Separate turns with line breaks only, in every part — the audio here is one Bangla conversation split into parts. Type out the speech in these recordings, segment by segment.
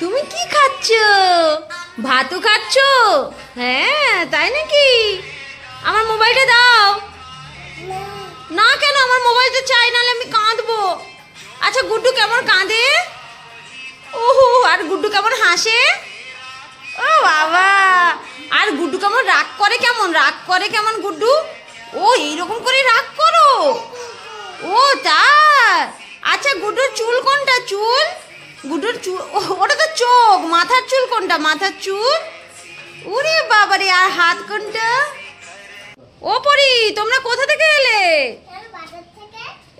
তুমি কি খাচ্ছ? ভাতও খাচ্ছ? হ্যাঁ তাই নাকি? আমার মোবাইলটা দাও। না কেন? আমার মোবাইলটা চাই, নাহলে আমি কাঁদবো। আচ্ছা গুড্ডু কেমন কাঁদে? ওহো, আর গুড্ডু কেমন হাসে? ও বাবা, আর গুড্ডু কেমন রাগ করে? কেমন গুড্ডু? ও এইরকম করে রাগ করো? ও তাই? আচ্ছা গুড্ডুর চুল কোনটা? গুড্ডুর চুল ওটা তো চোখ। মাথার চুল কোনটা? মাথার চুল। ওরে বাবারে, আর হাত কোনটা? ও পরি, তোমরা কোথা থেকে এলে?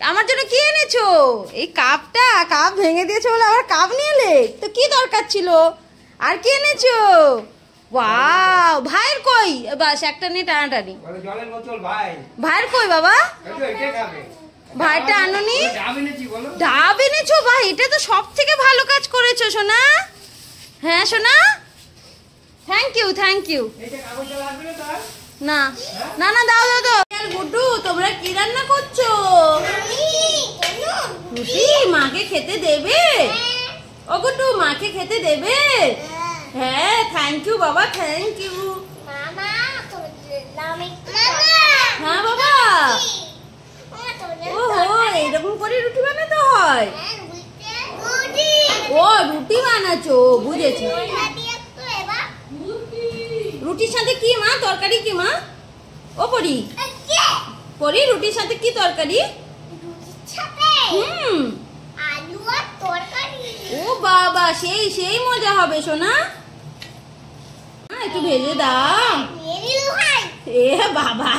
আমার জন্য কি এনেছো? এই কাপ ভেঙে দিয়েছো বলে আবার কাপ নিয়ে এলে? তো কি দরকার ছিল? আর কি এনেছো? ওয়াও, ভাইয়ের কই? বাস একটা নিয়ে টানাটানি। ভাইয়ের কই বাবা? ভাইটা আনুনি? ডাব এনেছো? ভাই এটা তো সব থেকে ভালো কাজ করেছো সোনা। হ্যাঁ সোনা, থ্যাংক ইউ। না না না, দাও। গুড্ডু, তোমরা কি রান্না করছো? রুটি। মাকে খেতে দেবে? ও গুড্ডু, মাকে খেতে দেবে? হ্যাঁ, থ্যাংক ইউ বাবা, থ্যাংক ইউ। হ্যাঁ বাবা। ওহো, এরকম করে রুটি বানাতে হয়? ও রুটি বানাচ্ছো, বুঝেছি। রুটির সাথে কি মা? তরকারি কি মা? ও পরি, রুটির সাথে কি তরকারি? ও বাবা, সেই মজা হবে সোনা। একটু ভেজে দাও। এ বাবা,